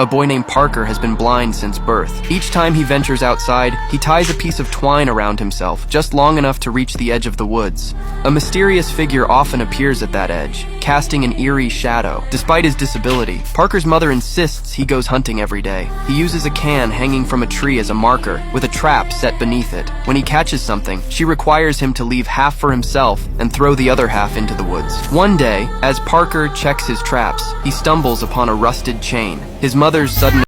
A boy named Parker has been blind since birth. Each time he ventures outside, he ties a piece of twine around himself, just long enough to reach the edge of the woods. A mysterious figure often appears at that edge, casting an eerie shadow. Despite his disability, Parker's mother insists he goes hunting every day. He uses a can hanging from a tree as a marker, with a trap set beneath it. When he catches something, she requires him to leave half for himself and throw the other half into the woods. One day, as Parker checks his traps, he stumbles upon a rusted chain. His mother's sudden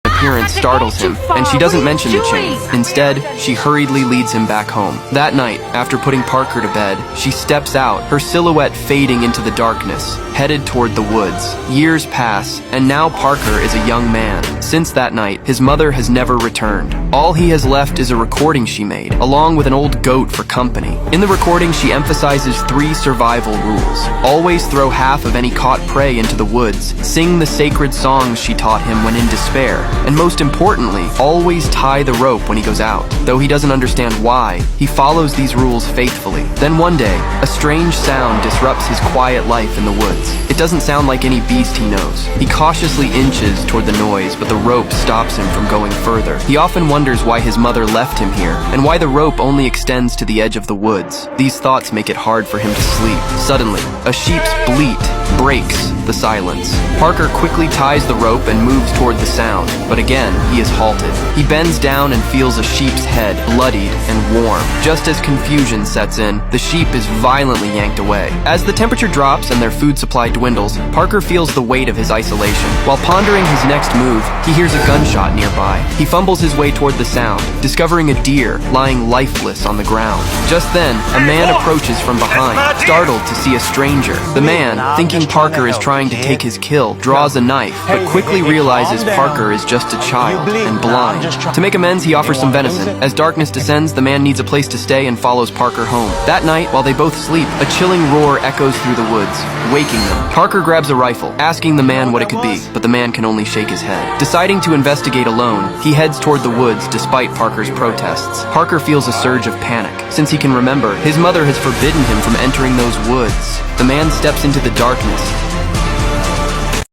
appearance startles him, and she doesn't mention the chain. Instead, she hurriedly leads him back home. That night, after putting Parker to bed, she steps out, her silhouette fading into the darkness, headed toward the woods. Years pass, and now Parker is a young man. Since that night, his mother has never returned. All he has left is a recording she made, along with an old goat for company. In the recording, she emphasizes 3 survival rules. Always throw half of any caught prey into the woods, sing the sacred songs she taught him when in despair, and most importantly, always tie the rope when he goes out. Though he doesn't understand why, he follows these rules faithfully. Then one day, a strange sound disrupts his quiet life in the woods. It doesn't sound like any beast he knows. He cautiously inches toward the noise, but the rope stops him from going further. He often wonders why his mother left him here, and why the rope only extends to the edge of the woods. These thoughts make it hard for him to sleep. Suddenly, a sheep's bleat breaks the silence. Parker quickly ties the rope and moves toward the sound, but again, he is halted. He bends down and feels a sheep's head, bloodied and warm. Just as confusion sets in, the sheep is violently yanked away. As the temperature drops and their food supply dwindles, Parker feels the weight of his isolation. While pondering his next move, he hears a gunshot nearby. He fumbles his way toward the sound, discovering a deer lying lifeless on the ground. Just then, a man approaches from behind, startled to see a stranger. The man, thinking Parker is trying to take his kill, draws a knife, but quickly realizes Parker is just a child and blind. To make amends, he offers some venison. As darkness descends, the man needs a place to stay and follows Parker home. That night, while they both sleep, a chilling roar echoes through the woods, waking them. Parker grabs a rifle, asking the man what it could be, but the man can only shake his head. Deciding to investigate alone, he heads toward the woods despite Parker's protests. Parker feels a surge of panic. Since he can remember, his mother has forbidden him from entering those woods. The man steps into the darkness,